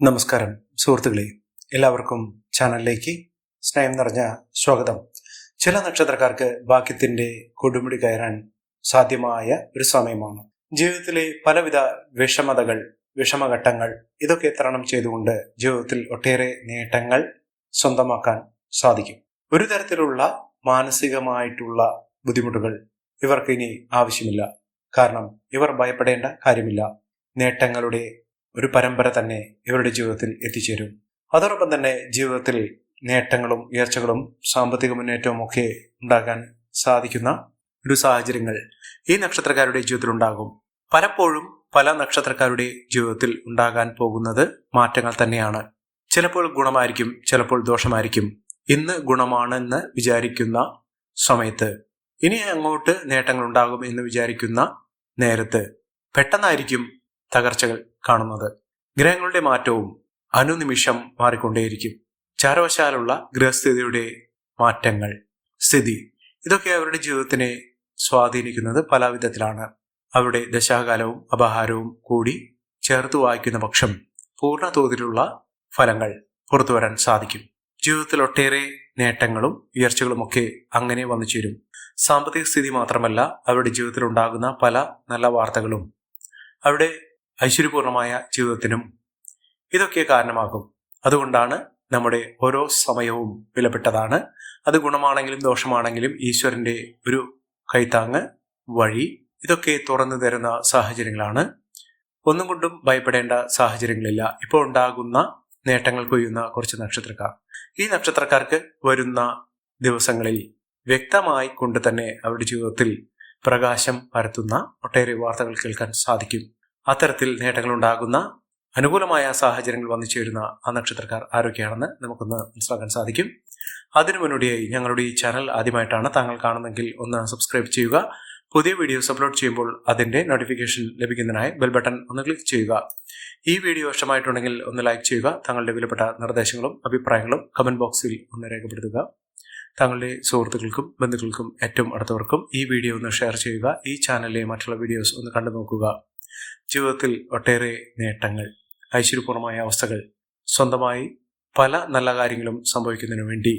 നമസ്കാരം സുഹൃത്തുക്കളെ, എല്ലാവർക്കും ചാനലിലേക്ക് സ്നേഹം നിറഞ്ഞ സ്വാഗതം. ചില നക്ഷത്രക്കാർക്ക് ഭാഗ്യത്തിന്റെ കൊടുമുടി കയറാൻ സാധ്യമായ ഒരു സമയമാണ്. ജീവിതത്തിലെ പലവിധ വിഷമഘട്ടങ്ങൾ ഇതൊക്കെ തരണം ചെയ്തുകൊണ്ട് ജീവിതത്തിൽ ഒട്ടേറെ നേട്ടങ്ങൾ സ്വന്തമാക്കാൻ സാധിക്കും. ഒരു തരത്തിലുള്ള മാനസികമായിട്ടുള്ള ബുദ്ധിമുട്ടുകൾ ഇവർക്ക് ഇനി ആവശ്യമില്ല. കാരണം ഇവർ ഭയപ്പെടേണ്ട കാര്യമില്ല. നേട്ടങ്ങളുടെ ഒരു പരമ്പര തന്നെ ഇവരുടെ ജീവിതത്തിൽ എത്തിച്ചേരും. അതോടൊപ്പം തന്നെ ജീവിതത്തിൽ നേട്ടങ്ങളും ഉയർച്ചകളും സാമ്പത്തിക മുന്നേറ്റവും ഒക്കെ ഉണ്ടാകാൻ സാധിക്കുന്ന ഒരു സാഹചര്യങ്ങൾ ഈ നക്ഷത്രക്കാരുടെ ജീവിതത്തിൽ ഉണ്ടാകും. പലപ്പോഴും പല നക്ഷത്രക്കാരുടെ ജീവിതത്തിൽ ഉണ്ടാകാൻ പോകുന്നത് മാറ്റങ്ങൾ തന്നെയാണ്. ചിലപ്പോൾ ഗുണമായിരിക്കും, ചിലപ്പോൾ ദോഷമായിരിക്കും. ഇന്ന് ഗുണമാണെന്ന് വിചാരിക്കുന്ന സമയത്ത് ഇനി അങ്ങോട്ട് നേട്ടങ്ങൾ ഉണ്ടാകും എന്ന് വിചാരിക്കുന്ന നേരത്ത് പെട്ടെന്നായിരിക്കും തകർച്ചകൾ കാണുന്നത്. ഗ്രഹങ്ങളുടെ മാറ്റവും അനുനിമിഷം മാറിക്കൊണ്ടേയിരിക്കും. ചാരവശാലുള്ള ഗ്രഹസ്ഥിതിയുടെ മാറ്റങ്ങൾ, സ്ഥിതി ഇതൊക്കെ അവരുടെ ജീവിതത്തിനെ സ്വാധീനിക്കുന്നത് പല വിധത്തിലാണ്. അവരുടെ ദശാകാലവും അപഹാരവും കൂടി ചേർത്ത് വായിക്കുന്ന പക്ഷം പൂർണ്ണ തോതിലുള്ള ഫലങ്ങൾ പുറത്തു വരാൻ സാധിക്കും. ജീവിതത്തിൽ ഒട്ടേറെ നേട്ടങ്ങളും ഉയർച്ചകളും ഒക്കെ അങ്ങനെ വന്നു ചേരും. സാമ്പത്തിക സ്ഥിതി മാത്രമല്ല, അവരുടെ ജീവിതത്തിൽ ഉണ്ടാകുന്ന പല നല്ല വാർത്തകളും അവരുടെ ഐശ്വര്യപൂർണമായ ജീവിതത്തിനും ഇതൊക്കെ കാരണമാകും. അതുകൊണ്ടാണ് നമ്മുടെ ഓരോ സമയവും വിലപ്പെട്ടതാണ്. അത് ഗുണമാണെങ്കിലും ദോഷമാണെങ്കിലും ഈശ്വരന്റെ ഒരു കൈത്താങ്ങ് വഴി ഇതൊക്കെ തുറന്നു തരുന്ന സാഹചര്യങ്ങളാണ്. ഒന്നും കൊണ്ടും ഭയപ്പെടേണ്ട സാഹചര്യങ്ങളില്ല. ഇപ്പോൾ ഉണ്ടാകുന്ന നേട്ടങ്ങൾ കൊയ്യുന്ന കുറച്ച് നക്ഷത്രക്കാർ, ഈ നക്ഷത്രക്കാർക്ക് വരുന്ന ദിവസങ്ങളിൽ വ്യക്തമായി കൊണ്ട് തന്നെ അവരുടെ ജീവിതത്തിൽ പ്രകാശം പരത്തുന്ന ഒട്ടേറെ വാർത്തകൾ കേൾക്കാൻ സാധിക്കും. അത്തരത്തിൽ നേട്ടങ്ങൾ ഉണ്ടാകുന്ന അനുകൂലമായ സാഹചര്യങ്ങൾ വന്നു ചേരുന്ന ആ നക്ഷത്രക്കാർ ആരൊക്കെയാണെന്ന് നമുക്കൊന്ന് മനസ്സിലാക്കാൻ സാധിക്കും. അതിനു മുന്നോടിയായി ഞങ്ങളുടെ ഈ ചാനൽ ആദ്യമായിട്ടാണ് താങ്കൾ കാണുന്നെങ്കിൽ ഒന്ന് സബ്സ്ക്രൈബ് ചെയ്യുക. പുതിയ വീഡിയോസ് അപ്ലോഡ് ചെയ്യുമ്പോൾ അതിന്റെ നോട്ടിഫിക്കേഷൻ ലഭിക്കുന്നതിനായി ബെൽ ബട്ടൺ ഒന്ന് ക്ലിക്ക് ചെയ്യുക. ഈ വീഡിയോ ഇഷ്ടമായിട്ടുണ്ടെങ്കിൽ ഒന്ന് ലൈക്ക് ചെയ്യുക. താങ്കളുടെ വിലപ്പെട്ട നിർദ്ദേശങ്ങളും അഭിപ്രായങ്ങളും കമന്റ് ബോക്സിൽ ഒന്ന് രേഖപ്പെടുത്തുക. താങ്കളുടെ സുഹൃത്തുക്കൾക്കും ബന്ധുക്കൾക്കും ഏറ്റവും അടുത്തവർക്കും ഈ വീഡിയോ ഒന്ന് ഷെയർ ചെയ്യുക. ഈ ചാനലിലെ മറ്റുള്ള വീഡിയോസ് ഒന്ന് കണ്ടു നോക്കുക. ജീവിതത്തിൽ ഒട്ടേറെ നേട്ടങ്ങൾ, ഐശ്വര്യപൂർണമായ അവസ്ഥകൾ, സ്വന്തമായി പല നല്ല കാര്യങ്ങളും സംഭവിക്കുന്നതിനു വേണ്ടി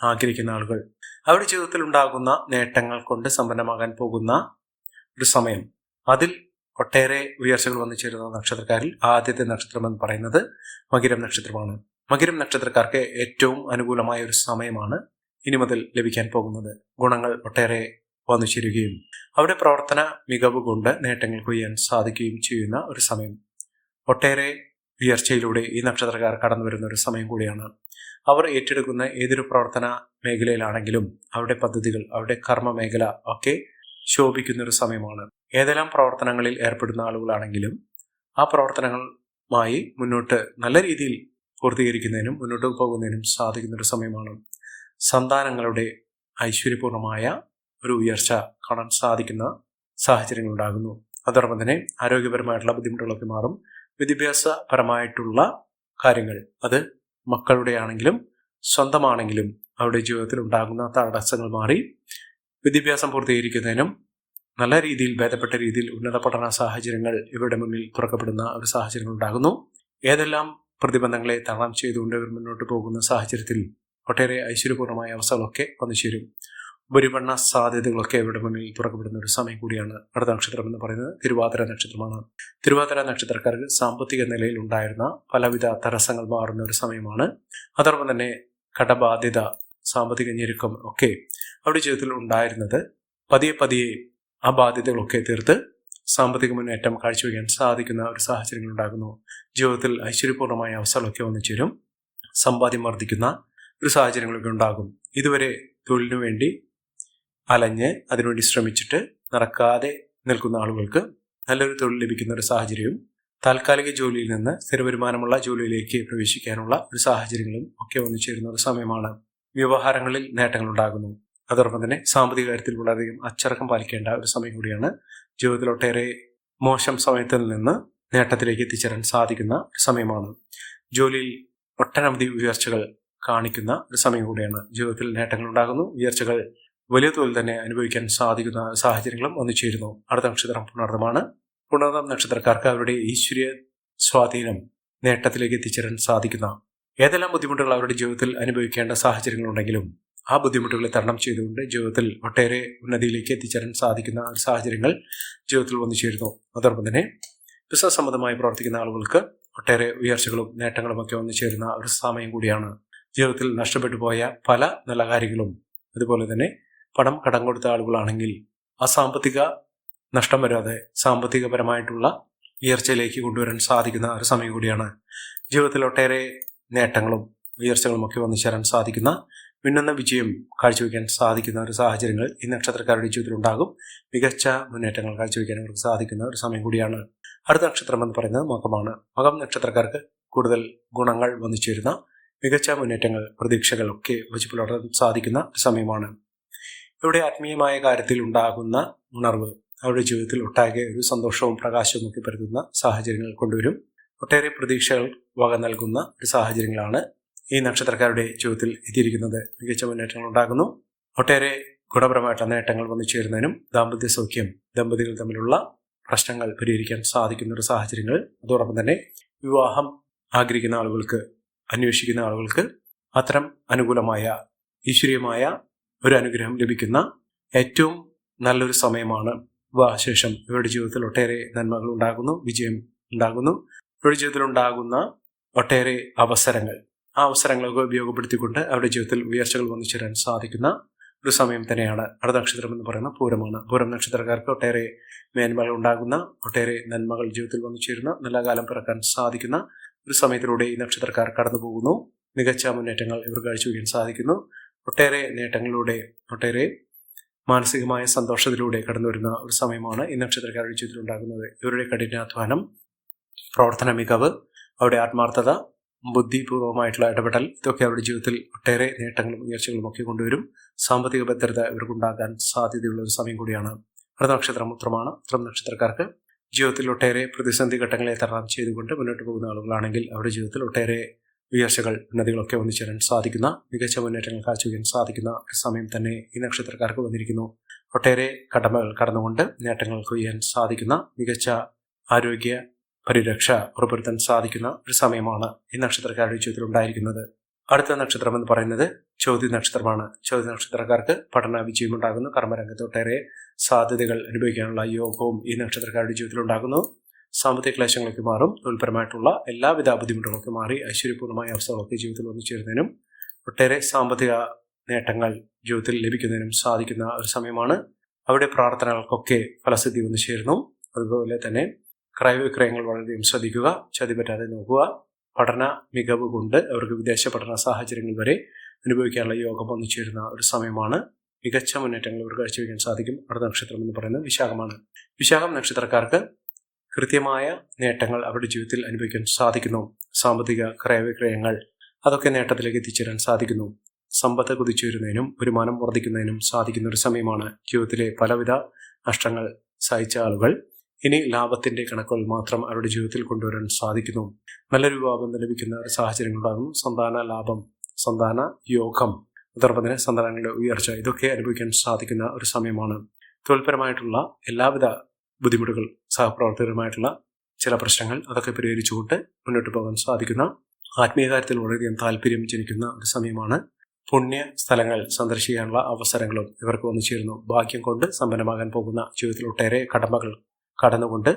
ആഗ്രഹിക്കുന്ന ആളുകൾ, അവരുടെ ജീവിതത്തിൽ ഉണ്ടാകുന്ന നേട്ടങ്ങൾ കൊണ്ട് സമ്പന്നമാകാൻ പോകുന്ന ഒരു സമയം, അതിൽ ഒട്ടേറെ ഉയർച്ചകൾ വന്നു ചേരുന്ന നക്ഷത്രക്കാരിൽ ആദ്യത്തെ നക്ഷത്രം എന്ന് പറയുന്നത് മകരം നക്ഷത്രമാണ്. മകരം നക്ഷത്രക്കാർക്ക് ഏറ്റവും അനുകൂലമായ ഒരു സമയമാണ് ഇനി മുതൽ ലഭിക്കാൻ പോകുന്നത്. ഗുണങ്ങൾ ഒട്ടേറെ വന്നു ചേരുകയും അവരുടെ പ്രവർത്തന മികവ് കൊണ്ട് നേട്ടങ്ങൾ കൊയ്യാൻ സാധിക്കുകയും ചെയ്യുന്ന ഒരു സമയം. ഒട്ടേറെ ഉയർച്ചയിലൂടെ ഈ നക്ഷത്രക്കാർ കടന്നു വരുന്ന ഒരു സമയം കൂടിയാണ്. അവർ ഏറ്റെടുക്കുന്ന ഏതൊരു പ്രവർത്തന മേഖലയിലാണെങ്കിലും അവരുടെ പദ്ധതികൾ, അവരുടെ കർമ്മ മേഖല ഒക്കെ ശോഭിക്കുന്ന ഒരു സമയമാണ്. ഏതെല്ലാം പ്രവർത്തനങ്ങളിൽ ഏർപ്പെടുന്ന ആളുകളാണെങ്കിലും ആ പ്രവർത്തനങ്ങളുമായി മുന്നോട്ട് നല്ല രീതിയിൽ പൂർത്തീകരിക്കുന്നതിനും മുന്നോട്ട് പോകുന്നതിനും സാധിക്കുന്ന ഒരു സമയമാണ്. സന്താനങ്ങളുടെ ഐശ്വര്യപൂർണമായ ഒരു ഉയർച്ച കാണാൻ സാധിക്കുന്ന സാഹചര്യങ്ങൾ ഉണ്ടാകുന്നു. അതോടൊപ്പം തന്നെ ആരോഗ്യപരമായിട്ടുള്ള ബുദ്ധിമുട്ടുകളൊക്കെ മാറും. വിദ്യാഭ്യാസപരമായിട്ടുള്ള കാര്യങ്ങൾ, അത് മക്കളുടെ ആണെങ്കിലും സ്വന്തമാണെങ്കിലും അവരുടെ ജീവിതത്തിൽ ഉണ്ടാകുന്ന തടസ്സങ്ങൾ മാറി വിദ്യാഭ്യാസം പൂർത്തീകരിക്കുന്നതിനും നല്ല രീതിയിൽ ഭേദപ്പെട്ട രീതിയിൽ ഉന്നത പഠന സാഹചര്യങ്ങൾ ഇവരുടെ മുന്നിൽ തുറക്കപ്പെടുന്ന ഒരു സാഹചര്യങ്ങൾ ഉണ്ടാകുന്നു. ഏതെല്ലാം പ്രതിബന്ധങ്ങളെ തരണം ചെയ്തുകൊണ്ട് ഇവർ മുന്നോട്ട് പോകുന്ന സാഹചര്യത്തിൽ ഒട്ടേറെ ഐശ്വര്യപൂർണമായ അവസ്ഥകളൊക്കെ വന്നു ചേരും. ഉപരിപഠന സാധ്യതകളൊക്കെ ഇവരുടെ മുന്നിൽ തുറക്കപ്പെടുന്ന ഒരു സമയം കൂടിയാണ്. അടുത്ത നക്ഷത്രം എന്ന് പറയുന്നത് തിരുവാതിര നക്ഷത്രമാണ്. തിരുവാതിര നക്ഷത്രക്കാർക്ക് സാമ്പത്തിക നിലയിൽ ഉണ്ടായിരുന്ന പലവിധ തടസ്സങ്ങൾ മാറുന്ന ഒരു സമയമാണ്. അതോടൊപ്പം തന്നെ കടബാധ്യത, സാമ്പത്തിക ഞെരുക്കം ഒക്കെ അവരുടെ ജീവിതത്തിൽ ഉണ്ടായിരുന്നത് പതിയെ പതിയെ ആ ബാധ്യതകളൊക്കെ തീർത്ത് സാമ്പത്തിക മുന്നേറ്റം കാഴ്ചവെക്കാൻ സാധിക്കുന്ന ഒരു സാഹചര്യങ്ങൾ ഉണ്ടാകുന്നു. ജീവിതത്തിൽ ഐശ്വര്യപൂർണമായ അവസ്ഥകളൊക്കെ വന്നു ചേരും. സമ്പാദ്യം വർദ്ധിക്കുന്ന ഒരു സാഹചര്യങ്ങളൊക്കെ ഉണ്ടാകും. ഇതുവരെ തൊഴിലിനു വേണ്ടി അലഞ്ഞ് അതിനുവേണ്ടി ശ്രമിച്ചിട്ട് നടക്കാതെ നിൽക്കുന്ന ആളുകൾക്ക് നല്ലൊരു തൊഴിൽ ലഭിക്കുന്ന ഒരു സാഹചര്യവും താൽക്കാലിക ജോലിയിൽ നിന്ന് സ്ഥിരവരുമാനമുള്ള ജോലിയിലേക്ക് പ്രവേശിക്കാനുള്ള ഒരു സാഹചര്യങ്ങളും ഒക്കെ വന്നു ചേരുന്ന ഒരു സമയമാണ്. വ്യവഹാരങ്ങളിൽ നേട്ടങ്ങൾ ഉണ്ടാകുന്നു. അതോടൊപ്പം തന്നെ സാമ്പത്തിക കാര്യത്തിൽ വളരെയധികം അച്ചടക്കം പാലിക്കേണ്ട ഒരു സമയം കൂടിയാണ്. ജീവിതത്തിൽ ഒട്ടേറെ മോശം സമയത്തിൽ നിന്ന് നേട്ടത്തിലേക്ക് എത്തിച്ചേരാൻ സാധിക്കുന്ന ഒരു സമയമാണ്. ജോലിയിൽ ഒട്ടനവധി ഉയർച്ചകൾ കാണിക്കുന്ന ഒരു സമയം കൂടിയാണ്. ജീവിതത്തിൽ നേട്ടങ്ങൾ ഉണ്ടാകുന്നു. ഉയർച്ചകൾ വലിയ തോതിൽ തന്നെ അനുഭവിക്കാൻ സാധിക്കുന്ന സാഹചര്യങ്ങളും വന്നു ചേരുന്നു. അടുത്ത നക്ഷത്രം പുണർദമാണ്. പുണർദം നക്ഷത്രക്കാർക്ക് അവരുടെ ഈശ്വരീയ സ്വാധീനം നേട്ടത്തിലേക്ക് എത്തിച്ചേരാൻ സാധിക്കുന്ന ഏതെല്ലാം ബുദ്ധിമുട്ടുകൾ അവരുടെ ജീവിതത്തിൽ അനുഭവിക്കേണ്ട സാഹചര്യങ്ങളുണ്ടെങ്കിലും ആ ബുദ്ധിമുട്ടുകളെ തരണം ചെയ്തുകൊണ്ട് ജീവിതത്തിൽ ഒട്ടേറെ ഉന്നതിയിലേക്ക് എത്തിച്ചേരാൻ സാധിക്കുന്ന ഒരു സാഹചര്യങ്ങൾ ജീവിതത്തിൽ വന്നു ചേരുന്നു. അതോടൊപ്പം തന്നെ ബിസിനസ് സംബന്ധമായി പ്രവർത്തിക്കുന്ന ആളുകൾക്ക് ഒട്ടേറെ ഉയർച്ചകളും നേട്ടങ്ങളും ഒക്കെ വന്നു ചേരുന്ന ഒരു സമയം കൂടിയാണ്. ജീവിതത്തിൽ നഷ്ടപ്പെട്ടു പോയ പല നല്ല കാര്യങ്ങളും, അതുപോലെ തന്നെ പണം കടം കൊടുത്ത ആളുകളാണെങ്കിൽ ആ സാമ്പത്തിക നഷ്ടം വരാതെ സാമ്പത്തികപരമായിട്ടുള്ള ഉയർച്ചയിലേക്ക് കൊണ്ടുവരാൻ സാധിക്കുന്ന ഒരു സമയം കൂടിയാണ്. ജീവിതത്തിൽ ഒട്ടേറെ നേട്ടങ്ങളും ഉയർച്ചകളും ഒക്കെ വന്നു ചേരാൻ സാധിക്കുന്ന, മിന്നുന്ന വിജയം കാഴ്ചവെക്കാൻ സാധിക്കുന്ന ഒരു സാഹചര്യങ്ങൾ ഈ നക്ഷത്രക്കാരുടെ ജീവിതത്തിൽ ഉണ്ടാകും. മികച്ച മുന്നേറ്റങ്ങൾ കാഴ്ചവെക്കാൻ അവർക്ക് സാധിക്കുന്ന ഒരു സമയം കൂടിയാണ്. അടുത്ത നക്ഷത്രം എന്ന് പറയുന്നത് മകമാണ്. മകം നക്ഷത്രക്കാർക്ക് കൂടുതൽ ഗുണങ്ങൾ വന്നു ചേരുന്ന, മികച്ച മുന്നേറ്റങ്ങൾ, പ്രതീക്ഷകൾ ഒക്കെ വച്ച് പുലർത്താൻ സാധിക്കുന്ന ഒരു സമയമാണ്. ഇവിടെ ആത്മീയമായ കാര്യത്തിൽ ഉണ്ടാകുന്ന ഉണർവ് അവരുടെ ജീവിതത്തിൽ ഒട്ടാകെ ഒരു സന്തോഷവും പ്രകാശവും ഒക്കെ പരത്തുന്ന സാഹചര്യങ്ങൾ കൊണ്ടുവരും. ഒട്ടേറെ പ്രതീക്ഷകൾ വക നൽകുന്ന ഒരു സാഹചര്യങ്ങളാണ് ഈ നക്ഷത്രക്കാരുടെ ജീവിതത്തിൽ എത്തിയിരിക്കുന്നത്. മികച്ച മുന്നേറ്റങ്ങൾ ഉണ്ടാകുന്നു. ഒട്ടേറെ ഗുണപരമായിട്ടുള്ള നേട്ടങ്ങൾ വന്നു ചേരുന്നതിനും ദാമ്പത്യ സൗഖ്യം, ദമ്പതികൾ തമ്മിലുള്ള പ്രശ്നങ്ങൾ പരിഹരിക്കാൻ സാധിക്കുന്ന ഒരു സാഹചര്യങ്ങൾ, അതോടൊപ്പം തന്നെ വിവാഹം ആഗ്രഹിക്കുന്ന ആളുകൾക്ക്, അന്വേഷിക്കുന്ന ആളുകൾക്ക് അത്തരം അനുകൂലമായ ഈശ്വരീയമായ ഒരു അനുഗ്രഹം ലഭിക്കുന്ന ഏറ്റവും നല്ലൊരു സമയമാണ്. വിവാഹശേഷം ഇവരുടെ ജീവിതത്തിൽ ഒട്ടേറെ നന്മകൾ ഉണ്ടാകുന്നു, വിജയം ഉണ്ടാകുന്നു. ഇവരുടെ ജീവിതത്തിൽ ഉണ്ടാകുന്ന ഒട്ടേറെ അവസരങ്ങൾ, ആ അവസരങ്ങളൊക്കെ ഉപയോഗപ്പെടുത്തിക്കൊണ്ട് അവരുടെ ജീവിതത്തിൽ ഉയർച്ചകൾ വന്നു ചേരാൻ സാധിക്കുന്ന ഒരു സമയം തന്നെയാണ്. അടുത്ത നക്ഷത്രം എന്ന് പറയുന്ന പൂരമാണ്. പൂരം നക്ഷത്രക്കാർക്ക് ഒട്ടേറെ മേന്മകൾ ഉണ്ടാകുന്ന, ഒട്ടേറെ നന്മകൾ ജീവിതത്തിൽ വന്നു ചേരുന്ന, നല്ല കാലം പിറക്കാൻ സാധിക്കുന്ന ഒരു സമയത്തിലൂടെ ഈ നക്ഷത്രക്കാർ കടന്നു പോകുന്നു. മികച്ച മുന്നേറ്റങ്ങൾ ഇവർ കാഴ്ചവെക്കാൻ സാധിക്കുന്നു. ഒട്ടേറെ നേട്ടങ്ങളിലൂടെ, ഒട്ടേറെ മാനസികമായ സന്തോഷത്തിലൂടെ കടന്നു വരുന്ന ഒരു സമയമാണ് ഈ നക്ഷത്രക്കാരുടെ ജീവിതത്തിൽ ഉണ്ടാകുന്നത്. ഇവരുടെ കഠിനാധ്വാനം, പ്രവർത്തന മികവ്, അവരുടെ ആത്മാർത്ഥത, ബുദ്ധിപൂർവമായിട്ടുള്ള ഇടപെടൽ, ഇതൊക്കെ അവരുടെ ജീവിതത്തിൽ ഒട്ടേറെ നേട്ടങ്ങളും ഉയർച്ചകളും ഒക്കെ കൊണ്ടുവരും. സാമ്പത്തിക ഭദ്രത ഇവർക്കുണ്ടാകാൻ സാധ്യതയുള്ള ഒരു സമയം കൂടിയാണ്. അടുത്ത നക്ഷത്രം ഉത്രമാണ്. ഉത്രം നക്ഷത്രക്കാർക്ക് ജീവിതത്തിൽ ഒട്ടേറെ പ്രതിസന്ധി ഘട്ടങ്ങളെ തരണം ചെയ്തുകൊണ്ട് മുന്നോട്ട് പോകുന്ന ആളുകളാണെങ്കിൽ അവരുടെ ജീവിതത്തിൽ ഒട്ടേറെ ഉയർച്ചകൾ, ഉന്നതികളൊക്കെ വന്നു ചേരാൻ സാധിക്കുന്ന, മികച്ച മുന്നേറ്റങ്ങൾ കാഴ്ചവെക്കാൻ സാധിക്കുന്ന ഒരു സമയം തന്നെ ഈ നക്ഷത്രക്കാർക്ക് വന്നിരിക്കുന്നു. ഒട്ടേറെ കടമകൾ കടന്നുകൊണ്ട് നേട്ടങ്ങൾ കൊയ്യാൻ സാധിക്കുന്ന, മികച്ച ആരോഗ്യ പരിരക്ഷ ഉറപ്പുവരുത്താൻ സാധിക്കുന്ന ഒരു സമയമാണ് ഈ നക്ഷത്രക്കാരുടെ ജീവിതത്തിൽ ഉണ്ടായിരിക്കുന്നത്. അടുത്ത നക്ഷത്രം എന്ന് പറയുന്നത് ചോതി നക്ഷത്രമാണ്. ചോതി നക്ഷത്രക്കാർക്ക് പഠന വിജയം ഉണ്ടാകുന്നു. കർമ്മരംഗത്ത് ഒട്ടേറെ സാധ്യതകൾ അനുഭവിക്കാനുള്ള യോഗവും ഈ നക്ഷത്രക്കാരുടെ ജീവിതത്തിൽ ഉണ്ടാകുന്നു. സാമ്പത്തിക ക്ലേശങ്ങളൊക്കെ മാറും. തൊഴിൽപരമായിട്ടുള്ള എല്ലാവിധ ബുദ്ധിമുട്ടുകളൊക്കെ മാറി ഐശ്വര്യപൂർണ്ണമായ അവസ്ഥകളൊക്കെ ജീവിതത്തിൽ വന്നു ചേരുന്നതിനും ഒട്ടേറെ സാമ്പത്തിക നേട്ടങ്ങൾ ജീവിതത്തിൽ ലഭിക്കുന്നതിനും സാധിക്കുന്ന ഒരു സമയമാണ്. അവരുടെ പ്രാർത്ഥനകൾക്കൊക്കെ ഫലസിദ്ധി വന്നു ചേരുന്നു. അതുപോലെ തന്നെ ക്രയവിക്രയങ്ങൾ വളരെയധികം ശ്രദ്ധിക്കുക, ചതി പറ്റാതെ നോക്കുക. പഠന മികവ് കൊണ്ട് അവർക്ക് വിദേശ പഠന സാഹചര്യങ്ങൾ വരെ അനുഭവിക്കാനുള്ള യോഗം വന്നു ചേരുന്ന ഒരു സമയമാണ്. മികച്ച മുന്നേറ്റങ്ങൾ ഇവർ കാഴ്ചവെക്കാൻ സാധിക്കും. അടുത്ത നക്ഷത്രം എന്ന് പറയുന്നത് വിശാഖമാണ്. വിശാഖം നക്ഷത്രക്കാർക്ക് കൃത്യമായ നേട്ടങ്ങൾ അവരുടെ ജീവിതത്തിൽ അനുഭവിക്കാൻ സാധിക്കുന്നു. സാമ്പത്തിക ക്രയവിക്രയങ്ങൾ അതൊക്കെ നേട്ടത്തിലേക്ക് എത്തിച്ചേരാൻ സാധിക്കുന്നു. സമ്പത്ത് കുതിച്ചുവരുന്നതിനും വരുമാനം വർദ്ധിക്കുന്നതിനും സാധിക്കുന്ന ഒരു സമയമാണ്. ജീവിതത്തിലെ പലവിധ നഷ്ടങ്ങൾ സഹിച്ച ആളുകൾ ഇനി ലാഭത്തിന്റെ കണക്കുകൾ മാത്രം അവരുടെ ജീവിതത്തിൽ കൊണ്ടുവരാൻ സാധിക്കുന്നു. നല്ലൊരു വിവാഹം ലഭിക്കുന്ന ഒരു സാഹചര്യങ്ങൾ ഉണ്ടാകുന്നു. സന്താന ലാഭം, സന്താന യോഗം, അതോടൊപ്പം തന്നെ സന്താനങ്ങളുടെ ഉയർച്ച, ഇതൊക്കെ അനുഭവിക്കാൻ സാധിക്കുന്ന ഒരു സമയമാണ്. തൊഴിൽപരമായിട്ടുള്ള എല്ലാവിധ ബുദ്ധിമുട്ടുകൾ, സഹപ്രവർത്തകരുമായിട്ടുള്ള ചില പ്രശ്നങ്ങൾ, അതൊക്കെ പരിഹരിച്ചുകൊണ്ട് മുന്നോട്ട് പോകാൻ സാധിക്കുന്ന, ആത്മീയ കാര്യത്തിൽ വളരെയധികം താല്പര്യം ജനിക്കുന്ന ഒരു സമയമാണ്. പുണ്യ സ്ഥലങ്ങൾ സന്ദർശിക്കാനുള്ള അവസരങ്ങളും ഇവർക്ക് വന്നു ചേരുന്നു. ഭാഗ്യം കൊണ്ട് സമ്പന്നമാകാൻ പോകുന്ന, ജീവിതത്തിൽ ഒട്ടേറെ കടമകൾ കടന്നുകൊണ്ട്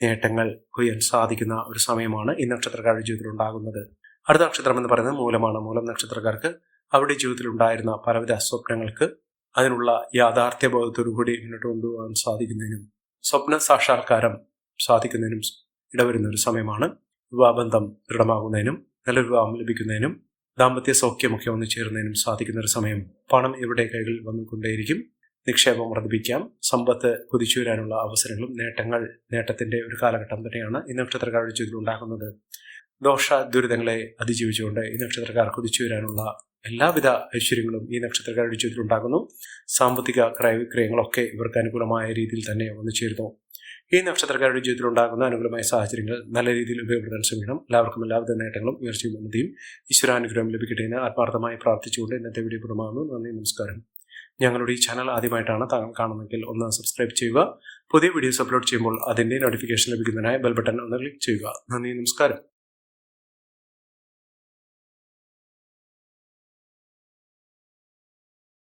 നേട്ടങ്ങൾ കൊയ്യാൻ സാധിക്കുന്ന ഒരു സമയമാണ് ഈ നക്ഷത്രക്കാരുടെ ജീവിതത്തിൽ ഉണ്ടാകുന്നത്. അടുത്ത നക്ഷത്രം എന്ന് പറയുന്നത് മൂലമാണ്. മൂലം നക്ഷത്രക്കാർക്ക് അവരുടെ ജീവിതത്തിൽ ഉണ്ടായിരുന്ന പലവിധ സ്വപ്നങ്ങൾക്ക് അതിനുള്ള യാഥാർത്ഥ്യ ബോധത്തോടു കൂടി മുന്നോട്ട് കൊണ്ടുപോകാൻ സാധിക്കുന്നതിനും സ്വപ്ന സാക്ഷാത്കാരം സാധിക്കുന്നതിനും ഇടവരുന്ന ഒരു സമയമാണ്. വിവാഹബന്ധം ദൃഢമാകുന്നതിനും നല്ലൊരു വിവാഹം ലഭിക്കുന്നതിനും ദാമ്പത്യ സൗഖ്യമൊക്കെ വന്നു ചേരുന്നതിനും സാധിക്കുന്ന ഒരു സമയം. പണം ഇവരുടെ കൈകളിൽ വന്നുകൊണ്ടേയിരിക്കും. നിക്ഷേപം വർദ്ധിപ്പിക്കാം. സമ്പത്ത് കുതിച്ചു വരാനുള്ള അവസരങ്ങളും നേട്ടത്തിന്റെ ഒരു കാലഘട്ടം തന്നെയാണ് ഈ നക്ഷത്രക്കാരുടെ ജീവിതത്തിൽ ഉണ്ടാകുന്നത്. ദോഷ ദുരിതങ്ങളെ അതിജീവിച്ചുകൊണ്ട് ഈ നക്ഷത്രക്കാർ കുതിച്ചു വരാനുള്ള എല്ലാവിധ ഐശ്വര്യങ്ങളും ഈ നക്ഷത്രക്കാരുടെ ജീവിതത്തിൽ ഉണ്ടാകുന്നു. സാമ്പത്തിക ക്രയവിക്രയങ്ങളൊക്കെ ഇവർക്ക് അനുകൂലമായ രീതിയിൽ തന്നെ വന്നു ചേരുന്നു. ഈ നക്ഷത്രക്കാരുടെ ജീവിതത്തിൽ ഉണ്ടാകുന്ന അനുകൂലമായ സാഹചര്യങ്ങൾ നല്ല രീതിയിൽ ഉപയോഗപ്പെടുത്താൻ ശ്രമിക്കണം. എല്ലാവർക്കും എല്ലാവിധ നേട്ടങ്ങളും ഉയർച്ചയും ഉന്നതിയും ഈശ്വരാനുഗ്രഹം ലഭിക്കട്ടെ എന്ന് ആത്മാർത്ഥമായി പ്രാർത്ഥിച്ചുകൊണ്ട് ഇന്നത്തെ വീഡിയോ പൂർണ്ണമാകുന്നു. നന്ദി, നമസ്കാരം. ഞങ്ങളുടെ ഈ ചാനൽ ആദ്യമായിട്ടാണ് താങ്കൾ കാണുന്നതെങ്കിൽ ഒന്ന് സബ്സ്ക്രൈബ് ചെയ്യുക. പുതിയ വീഡിയോസ് അപ്ലോഡ് ചെയ്യുമ്പോൾ അതിന്റെ നോട്ടിഫിക്കേഷൻ ലഭിക്കുന്നതിനായി ബെൽ ബട്ടൺ ഒന്ന് ക്ലിക്ക് ചെയ്യുക. നന്ദി, നമസ്കാരം.